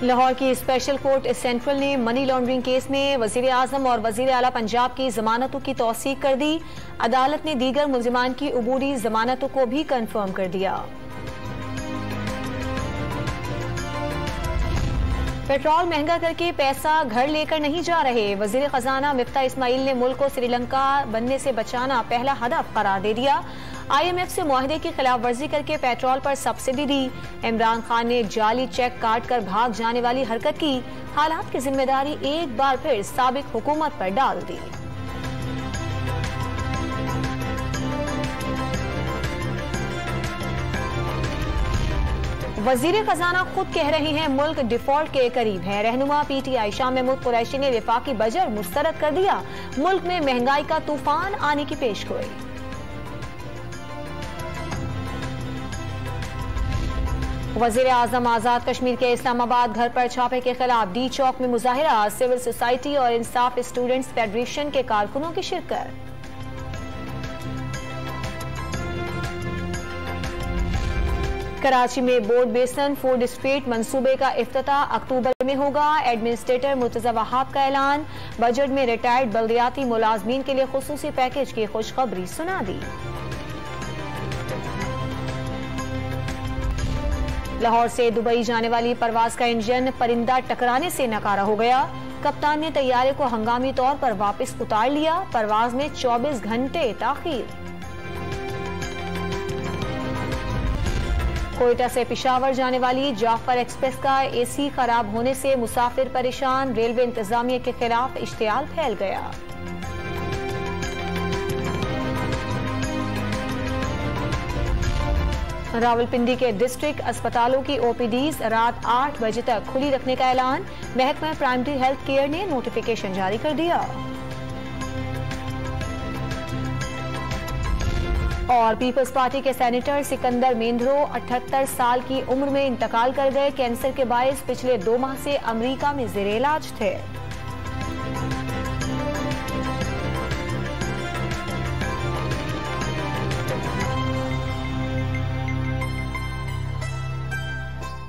लाहौर की special court central ने money laundering case में वजीर आजम और वजीर आला पंजाब की जमानतों की तौसीक कर दी। अदालत ने दीगर मुल्जिमान की अबूरी जमानतों को भी कंफर्म कर दिया। पेट्रोल महंगा करके पैसा घर लेकर नहीं जा रहे। वजीर खजाना मिफ्ता इस्माइल ने मुल्क को श्रीलंका बनने से बचाना पहला हदफ करार दे दिया। IMF से मुआहदे की खिलाफ वर्जी करके पेट्रोल पर सब्सिडी दी। इमरान खान ने जाली चेक काट कर भाग जाने वाली हरकत की। हालात की जिम्मेदारी एक बार फिर साबिक हुकूमत पर डाल दी। वजीर खजाना खुद कह रहे हैं मुल्क डिफॉल्ट के करीब है। रहनुमा PTI शाह महमूद कुरैशी ने विफाकी बजट मुस्तरद कर दिया। मुल्क में महंगाई का तूफान आने की पेशगोई। वजीर आजम आजाद कश्मीर के इस्लामाबाद घर पर छापे के खिलाफ D चौक में मुजाहिरा। सिविल सोसाइटी और इंसाफ स्टूडेंट्स फेडरेशन के कारकुनों की शिरकत। कराची में बोर्ड बेसन फूड स्ट्रीट मंसूबे का इफ्तिताह अक्टूबर में होगा। एडमिनिस्ट्रेटर मुर्तजा वहाब का ऐलान। बजट में रिटायर्ड बल्दियाती मुलाजमीन के लिए खुसूसी पैकेज की खुशखबरी सुना दी। लाहौर से दुबई जाने वाली परवाज का इंजन परिंदा टकराने से नकारा हो गया। कप्तान ने तैयारे को हंगामी तौर पर वापस उतार लिया। परवाज में 24 घंटे ताखीर। कोयटा से पिशावर जाने वाली जाफर एक्सप्रेस का AC खराब होने से मुसाफिर परेशान। रेलवे इंतजामिया के खिलाफ इश्तियाल फैल गया। रावलपिंडी के डिस्ट्रिक्ट अस्पतालों की OPDs रात 8 बजे तक खुली रखने का ऐलान। महकमा प्राइमरी हेल्थ केयर ने नोटिफिकेशन जारी कर दिया। और पीपल्स पार्टी के सेनेटर सिकंदर मेंद्रो 78 साल की उम्र में इंतकाल कर गए। कैंसर के बायस पिछले 2 माह से अमेरिका में जेर इलाज थे।